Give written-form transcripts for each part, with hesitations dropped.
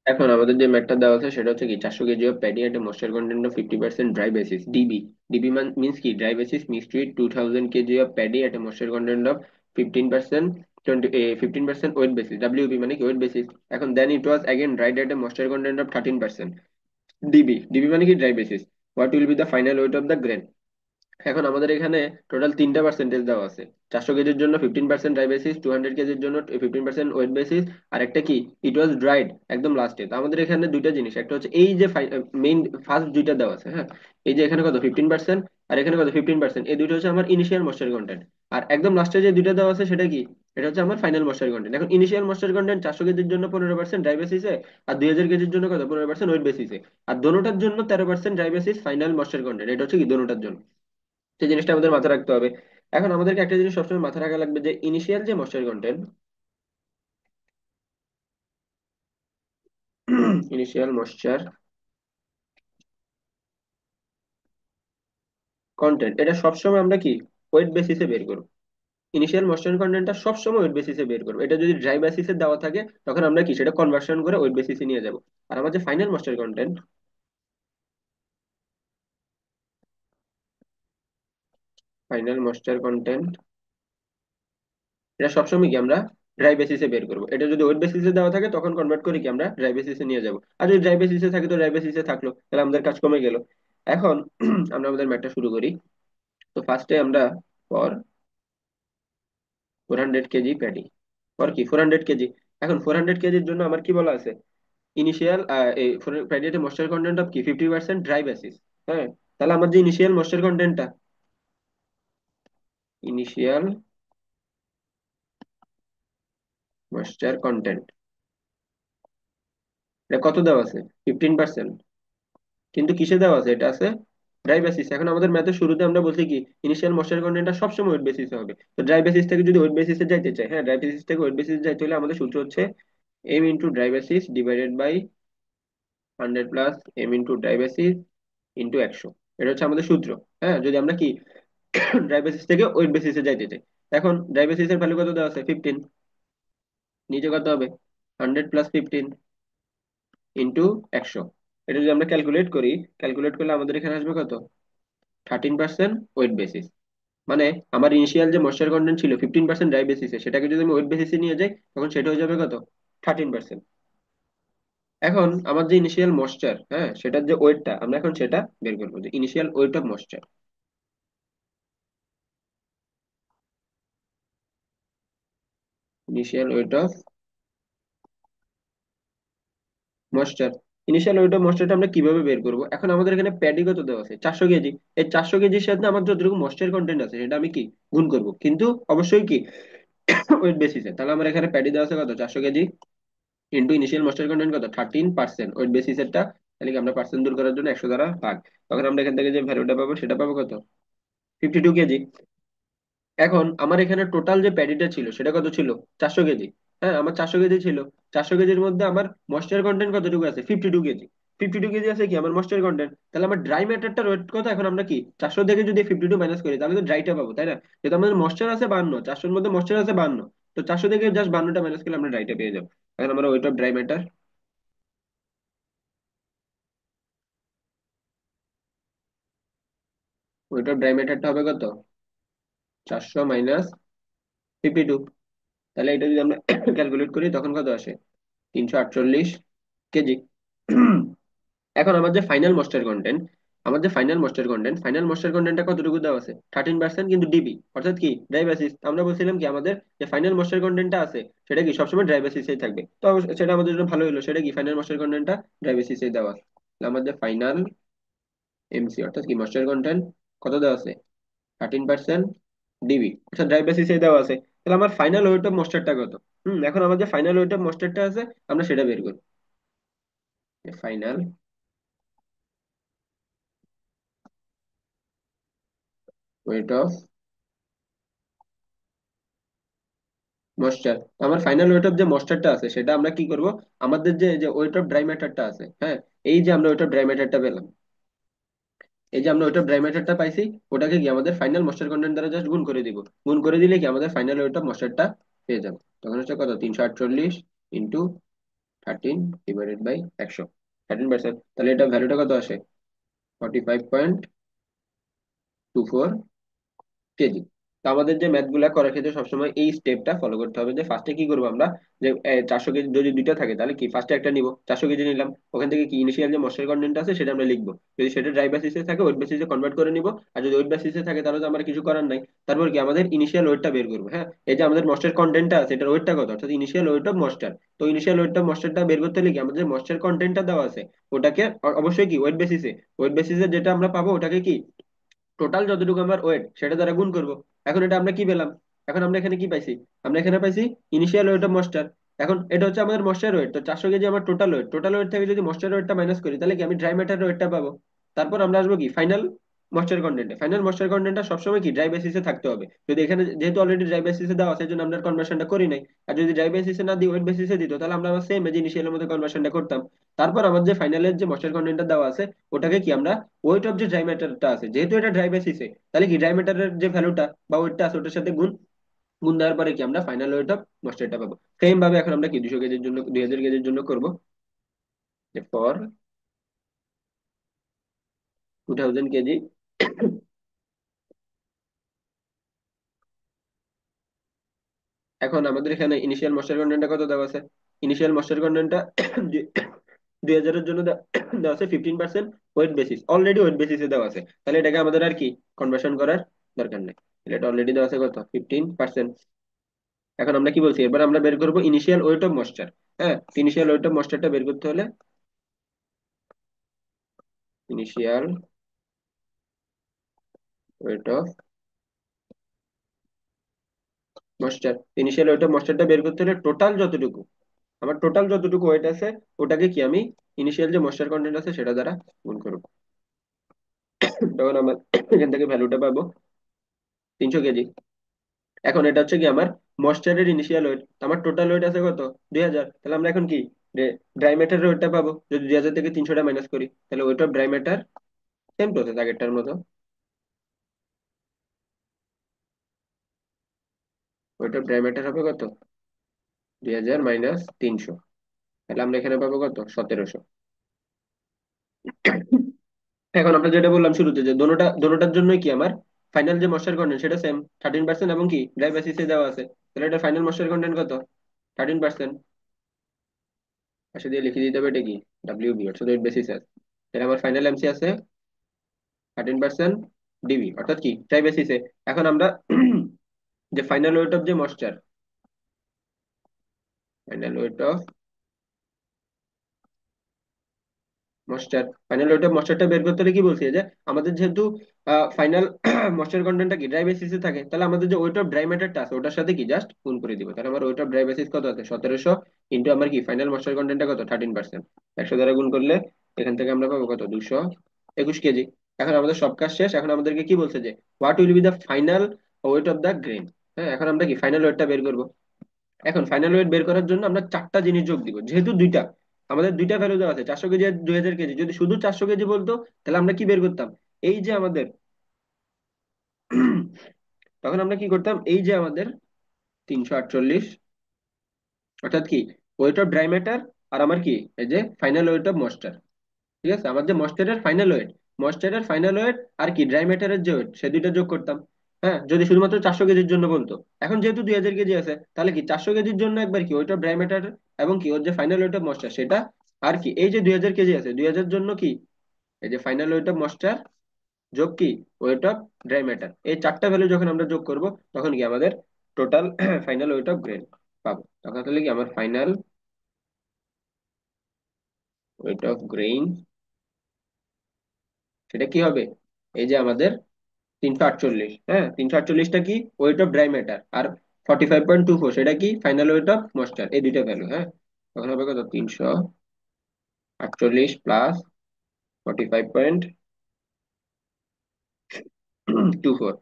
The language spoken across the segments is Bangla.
এখন আমাদের যে ম্যাটটা দেওয়া আছে সেটা হচ্ছে কি 400 KG of paddy at a moisture content of 50% dry basis, DB. DB means কি, dry basis mixed with 2000 KG of paddy at a moisture content of 15%, 15% wet basis, WB মানে কি ওয়েট বেসিস। এখন then it was again dried at a moisture content of 13%, DB. DB মানে কি dry basis. What will be the final weight of the grain. এখন আমাদের এখানে টোটাল তিনটা পার্সেন্টেজ দেওয়া আছে। 400 কেজির জন্য 15% ড্রাই বেসিস, 200 কেজির জন্য 15% ওয়েট বেসিস, আর একটা কি ইট ওয়াজ ড্রাইড একদম লাস্টে। তো আমাদের এখানে দুইটা জিনিস, একটা হচ্ছে এই যে মেইন ফার্স্ট দুইটা দেওয়া আছে, হ্যাঁ। এই যে এখানে কত 15% আর এখানে কত 15%, এই দুইটা হচ্ছে আমার ইনিশিয়াল ময়েশ্চার কন্টেন্ট। আর একদম লাস্টে যে দুইটা দেওয়া আছে সেটা কি, এটা হচ্ছে আমার ফাইনাল ময়েশ্চার কন্টেন্ট। এখন ইনিশিয়াল ময়েশ্চার কন্টেন্ট 400 কেজির জন্য 15% ড্রাই বেসিসে, আর 2000 কেজির জন্য কত 15% ওয়েট বেসিসে, আর দোনোটার জন্য 13% dry basis final moisture content. এটা হচ্ছে কি দোনোটার জন্য। সেই জিনিসটা আমাদের মাথায় রাখতে হবে। এখন আমাদেরকে একটা জিনিস সবসময় মাথায় রাখা লাগবে যে ইনিশিয়াল যে moisture content, initial moisture content এটা সবসময় আমরা কি ওয়েট বেসিসে বের করব। ইনিশিয়াল ময়েশ্চার কন্টেন্টটা সবসময় ওয়েট বেসিসে বের করবো। এটা যদি ড্রাই বেসিসে দেওয়া থাকে তখন আমরা কি সেটা কনভার্সন করে ওয়েট বেসিসে নিয়ে যাব। আর আমার যে final moisture content, final moisture content এটা সবসময় কি আমরা ড্রাই বেসিসে বের করবো। এটা যদি ওয়েট বেসিসে দেওয়া থাকে তখন কনভার্ট করে কি আমরা ড্রাই বেসিসে নিয়ে যাব। আর যদি ড্রাই বেসিসে থাকে তো ড্রাই বেসিসে থাকলো, তাহলে আমাদের কাজ কমে গেল। এখন আমরা আমাদের ম্যাথটা শুরু করি। তো ফার্স্টে আমরা ফর 400 কেজি প্যাডি, ফর কি 400 কেজি। এখন 400 কেজির জন্য আমার কি বলা আছে, ইনিশিয়াল এই প্যাডিতে ময়েশ্চার কন্টেন্ট অফ কি 50% ড্রাই বেসিস, হ্যাঁ। তাহলে আমার যে ইনিশিয়াল ময়েশ্চার কন্টেন্টটা, ইনিশিয়াল ময়েশ্চার কন্টেন্ট এটা কত দেওয়া আছে 15%, কিন্তু কিসে দেওয়া আছে, এটা আছে ড্রাই বেসিস। এখন আমাদের ম্যাথের শুরুতে আমরা বলছি কি ইনিশিয়াল ময়েশ্চার কন্টেন্টটা সবসময় ওয়েট বেসিসে হবে। তো ড্রাই বেসিস থেকে যদি ওয়েট বেসিসে যাইতে চাই, হ্যাঁ, ড্রাই বেসিস থেকে ওয়েট বেসিস যাইতে হলে আমাদের সূত্র হচ্ছে M into dry basis divided by 100 plus M into dry basis into 100। এটা হচ্ছে আমাদের সূত্র। হ্যাঁ, যদি আমরা কি ড্রাই বেসিস থেকে ওয়েট বেসিসে যাইতে চাই। এখন ড্রাই বেসিসের ভ্যালু কত দেওয়া আছে 15, নিচে কত হবে 100 প্লাস 15 ইন্টু 100। এটা যদি আমরা ক্যালকুলেট করি, ক্যালকুলেট করলে আমাদের এখানে আসবে কত 13% ওয়েট বেসিস। মানে আমার ইনিশিয়াল যে ময়েশ্চার কন্টেন্ট ছিল 15% ড্রাই বেসিসে, সেটাকে যদি আমি ওয়েট বেসিসে নিয়ে যাই তখন সেটা হয়ে যাবে কত 13%। এখন আমার যে ইনিশিয়াল ময়েশ্চার, হ্যাঁ, সেটার যে ওয়েটটা আমরা এখন সেটা বের করবো, যে initial weight of moisture, initial weight of moisture. Initial weight of ময়েশ্চারটা আমরা কিভাবে বের করবো, এখন আমাদের এখানে প্যাডি কত দেওয়া আছে 400 কেজি। এই 400 কেজির সাথে আমার যতটুকু ময়েশ্চার কন্টেন্ট আছে সেটা আমি কি গুণ করব, কিন্তু অবশ্যই কি ওয়েট বেসিসে। তাহলে আমার এখানে প্যাডি দেওয়া আছে কত 400 KG into initial moisture content কত 13% ওয়েট বেসিসেরটা। তাহলে কি আমরা পার্সেন্ট দূর করার জন্য 100 দ্বারা ভাগ, তখন আমরা এখান থেকে যে ভ্যালুটা পাবো সেটা পাবো কত 52 কেজি। এখন আমার এখানে টোটাল যে প্যাডিটা ছিল সেটা কত ছিল 400 কেজি। হ্যাঁ, আমার 400 কেজি ছিল। 400 কেজির মধ্যে আমার ময়েশ্চার কন্টেন্ট কতটুকু আছে 52 কেজি। 52 কেজি আছে কি আমার ময়েশ্চার কন্টেন্ট। তাহলে আমার ড্রাই ম্যাটারটার ওয়েট কত, এখন আমরা কি 400 থেকে যদি 52 মাইনাস করি তাহলে তো ড্রাইটা পাবো, তাই না। যেহেতু আমাদের ময়েশ্চার আছে 52, 400-র মধ্যে ময়েশ্চার আছে 52, তো 400 থেকে জাস্ট 52টা মাইনাস করলে আমরা ড্রাইটা পেয়ে যাবো। এখন আমরা weight of dry matter, weight of dry ম্যাটারটা হবে কত 400 - 52। তাহলে এটা যদি আমরা ক্যালকুলেট করি তখন কত আসে 348 কেজি। এখন আমার যে ফাইনাল ময়েশ্চার কন্টেন্ট, আমার যে ফাইনাল ময়েশ্চার কন্টেন্টটা কতটুকু দেওয়া আছে 13%, কিন্তু ডিবি অর্থাৎ কি ড্রাই বেসিস। আমরা বলছিলাম কি আমাদের যে ফাইনাল ময়েশ্চার কন্টেন্টটা আছে সেটা কি সবসময় ড্রাই বেসিসেই থাকবে। তো সেটা আমাদের জন্য ভালো হলো, সেটা কি ফাইনাল ময়েশ্চার কন্টেন্টটা ড্রাই বেসিসেই দেওয়া আছে। তাহলে আমাদের ফাইনাল এমসি অর্থাৎ কি ময়েশ্চার কন্টেন্ট কত দেওয়া আছে 13% ডিবি অর্থাৎ ড্রাই বেসিসেই দেওয়া আছে। তাহলে আমার ফাইনাল ওয়েট অফ ময়েশ্চারটা কত। এখন আমার যে ফাইনাল ওয়েট অফ ময়েশ্চারটা আছে আমরা সেটা বের করব। ফাইনাল ওয়েট অফ ময়েশ্চার, আমার ফাইনাল ওয়েট অফ যে ময়েশ্চারটা আছে সেটা আমরা কি করব, আমাদের যে যে ওয়েট অফ ড্রাই ম্যাটারটা আছে, হ্যাঁ, এই যে আমরা ওয়েট অফ ড্রাই ম্যাটারটা পেলাম, এই যে আমরা ওয়েট অফ ড্রাই ম্যাটারটা পাইছি, ওটাকে কি আমাদের ফাইনাল ময়েশ্চার কন্টেন্ট দ্বারা জাস্ট গুণ করে দিব। গুণ করে দিলে কি আমাদের ফাইনাল ওয়েট অফ ময়েশ্চারটা পেয়ে যাবো। তখন হচ্ছে কত 348 ইন্টু 13 / 100, 13%, তাহলে এটা ভ্যালুটা কত আসে? 45.24 কেজি। তো আমাদের যে ম্যাথ গুলা করার ক্ষেত্রে সবসময় এই স্টেপটা ফলো করতে হবে, যে ফার্স্টে কি করবো আমরা, যে 400 কেজি যদি দুইটা থাকে তাহলে কি ফার্স্টে একটা নিব, 400 কেজি নিলাম, ওখান থেকে কি ইনিশিয়াল যে মশলার কন্টেন্ট আছে সেটা আমরা লিখবো। যদি সেটা ড্রাই বেসিসে থাকে ওয়েট বেসিসে কনভার্ট করে নিব, আর যদি ওয়েট বেসিসে থাকে তাহলে তো আমার কিছু করার নাই। তারপর কি আমাদের ইনিশিয়াল ওয়েটটা বের করবো। হ্যাঁ, এই যে আমাদের মশলার কন্টেন্টটা আছে এটার ওয়েটটা কত, অর্থাৎ ইনিশিয়াল ওয়েট অফ মশলার। তো ইনিশিয়াল ওয়েট অফ মশলারটা বের করতে হলে কি আমাদের যে মশলার কন্টেন্টটা দেওয়া আছে ওটাকে অবশ্যই কি ওয়েট বেসিসে যেটা আমরা পাবো ওটাকে কি টোটাল যতটুকু আমার ওয়েট সেটা দ্বারা গুণ করব। এখন এটা আমরা কি পেলাম? এখন আমরা এখানে কি পাইছি? আমরা এখানে পাইছি ইনিশিয়াল ওয়েট অফ মস্টার। এখন এটা হচ্ছে আমাদের মস্টার ওয়েট, তো 400 কেজি আমার টোটাল ওয়েট থেকে যদি মস্টার ওয়েটটা মাইনাস করি তাহলে কি আমি ড্রাই ম্যাটার ওয়েটটা পাবো। তারপর আমরা আসবো কি ফাইনাল মস্টার কন্টেন্টটা সবসময় কি ড্রাই বেসিসে থাকতে হবে। যদি এখানে যেহেতু অলরেডি ড্রাই বেসিসে দেওয়া আছে এই জন্য আমরা কনভার্সনটা করি নাই। আর যদি ড্রাই বেসিসে না দিয়ে ওয়েট বেসিসে দিত তাহলে আমরা সেম এজ ইনিশিয়ালের মধ্যে কনভার্সনটা করতাম। তারপর আমার যে ফাইনালের যে মস্টার কন্টেন্টটা দেওয়া আছে ওটাকে কি আমরা ওয়েট অফ যে ড্রাই ম্যাটারটা আছে, যেহেতু এটা ড্রাই বেসিসে, তাহলে কি ড্রাই ম্যাটারের যে ভ্যালুটা বা ওয়েটটা আছে ওটার সাথে গুণ গুণ দেওয়ার পরে কি আমরা ফাইনাল ওয়েট অফ ময়েশ্চারটা পাবো। সেম ভাবে এখন আমরা কি 200 কেজির জন্য 2000 কেজির জন্য করব, যে ফর 2000 কেজি। এখন আমাদের এখানে ইনিশিয়াল ময়েশ্চার কন্টেন্টটা কত দেওয়া আছে? ইনিশিয়াল ময়েশ্চার কন্টেন্টটা 2000-এর জন্য দেওয়া আছে 15% ওয়েট বেসিস, অলরেডি ওয়েট বেসিসে দেওয়া আছে, তাহলে এটাকে আমাদের আর কি কনভার্সন করার দরকার নেই। তাহলে এটা অলরেডি দেওয়া আছে কত, 15%। এখন আমরা কি বলছি, এবার আমরা বের করবো ইনিশিয়াল ওয়েট অফ ময়েশ্চার। হ্যাঁ, ইনিশিয়াল ওয়েট অফ ময়েশ্চারটা বের করতে হলে initial weight of moisture, initial weight of ময়েশ্চারটা বের করতে হলে টোটাল যতটুকু ওয়েট আছে ওটাকে কি আমি ইনিশিয়াল যে ময়েশ্চার কন্টেন্ট আছে সেটা দ্বারা গুণ করবো। তখন আমার এখান থেকে ভ্যালুটা পাবো 300 কেজি। এখন এটা হচ্ছে কি আমার ময়েশ্চারের ইনিশিয়াল ওয়েট, আমার টোটাল ওয়েট আছে কত, 2000, তাহলে আমরা এখন কি ড্রাই ম্যাটারের ওয়েটটা পাবো। যদি 2000 থেকে 300টা মাইনাস করি তাহলে wait of dry matter, same process আগেরটার মতো, ওয়েট অফ ড্রাই ম্যাটার হবে কত, 2000 মাইনাস 300, তাহলে আমরা এখানে পাবো কত, 1700। এখন আমরা যেটা বললাম শুরুতে যে দোনোটার জন্য কি আমার ফাইনাল যে ময়েশ্চার কন্টেন্ট সেটা সেম 13% এবং কি ড্রাই বেসিসে দেওয়া আছে, তাহলে এটা ফাইনাল ময়েশ্চার কন্টেন্ট কত, 13%। পাশে দিয়ে লিখে দিতে হবে এটা কি, ডাব্লিউ বি, অর্থাৎ ওয়েট বেসিস আছে। তাহলে আমার ফাইনাল এমসি আছে 13% ডিবি, অর্থাৎ কি ড্রাই বেসিসে। এখন আমরা যে ফাইনাল ওয়েট অফ যে moisture, final weight of final weight of ময়েশ্চারটা বের করতে হলে কি বলছি, যে আমাদের যেহেতু ফাইনাল ময়েশ্চার কন্টেন্টটা কি ড্রাই বেসিসে থাকে, তাহলে আমাদের যে ওয়েট অফ ড্রাই ম্যাটারটা আছে ওটার সাথে কি জাস্ট গুণ করে দিব। তাহলে আমার ওয়েট অফ ড্রাই বেসিস কত আছে, 1700, ইন্টু আমার কি ফাইনাল ময়েশ্চার কন্টেন্টটা কত, 13%, 100 দ্বারা গুণ করলে এখান থেকে আমরা পাবো কত, 221 কেজি। এখন আমাদের সব কাজ শেষ, এখন আমাদেরকে কি বলছে যে what will be the final weight of the grain. হ্যাঁ, এখন আমরা কি ফাইনাল ওয়েটটা বের করব। এখন ফাইনাল ওয়েট বের করার জন্য আমরা চারটা জিনিস যোগ দিব, যেহেতু আমাদের দুইটা ভ্যালু দেওয়া আছে, 400 কেজি আর 2000 কেজি। যদি শুধু 400 কেজি বলতো তাহলে আমরা কি বের করতাম, এই যে আমাদের তখন আমরা কি করতাম, এই যে আমাদের 348, অর্থাৎ কি ওয়েট অফ ড্রাই ম্যাটার, আর আমার কি এই যে ফাইনাল ওয়েট অফ ময়েশ্চার। ঠিক আছে, আমার যে ময়েশ্চারের ফাইনাল ওয়েট আর কি ড্রাই ম্যাটারের যে ওয়েট সে দুইটা যোগ করতাম। হ্যাঁ, যদি শুধুমাত্র 400 কেজির জন্য বলতো। এখন যেহেতু 2000 কেজি আছে তাহলে কি 400 কেজির জন্য একবার কি ওয়েট অফ ড্রাই ম্যাটার এবং কি ওর যে ফাইনাল ওয়েট অফ ময়েশ্চার সেটা, আর কি এই যে 2000 কেজি আছে 2000 জন্য কি এই যে ফাইনাল ওয়েট অফ ময়েশ্চার যোগ কি ওয়েট অফ ড্রাই ম্যাটার, এই চারটা ভ্যালু যখন আমরা যোগ করব তখন কি আমাদের total final weight of grain পাবো। তখন তাহলে কি আমার ফাইনাল ওয়েট অফ গ্রেইন সেটা কি হবে, এই যে আমাদের 348। হ্যাঁ, 348টা কি ওয়েট অফ ড্রাই ম্যাটার, আর 45.24 সেটা কি ফাইনাল ওয়েট অফ ময়েশ্চার, এই দুইটা ভ্যালু। হ্যাঁ, তখন হবে কত, 348 প্লাস 45.24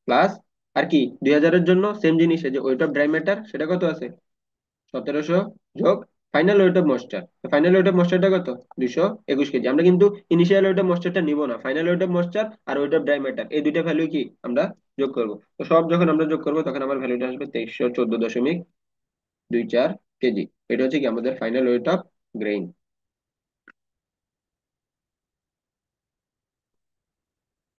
প্লাস আর কি 2000-এর জন্য সেম জিনিস, এই যে ওয়েট অফ ড্রাই ম্যাটার সেটা কত আছে, 1700, যোগ final weight of moisture. Final weight of ময়েশ্চারটা কত, 221 কেজি। আমরা কিন্তু ইনিশিয়াল ওয়েট অফ ময়েশ্চারটা নিব না, ফাইনাল ওয়েট অফ ময়েশ্চার আর ওয়েট অফ ড্রাই ম্যাটার এই দুইটা ভ্যালু কি আমরা যোগ করব। তো সব যখন আমরা যোগ করবো তখন আমার ভ্যালুটা আসবে 2314.24। কেজি। এটা হচ্ছে কি আমাদের ফাইনাল ওয়েট অফ গ্রেইন।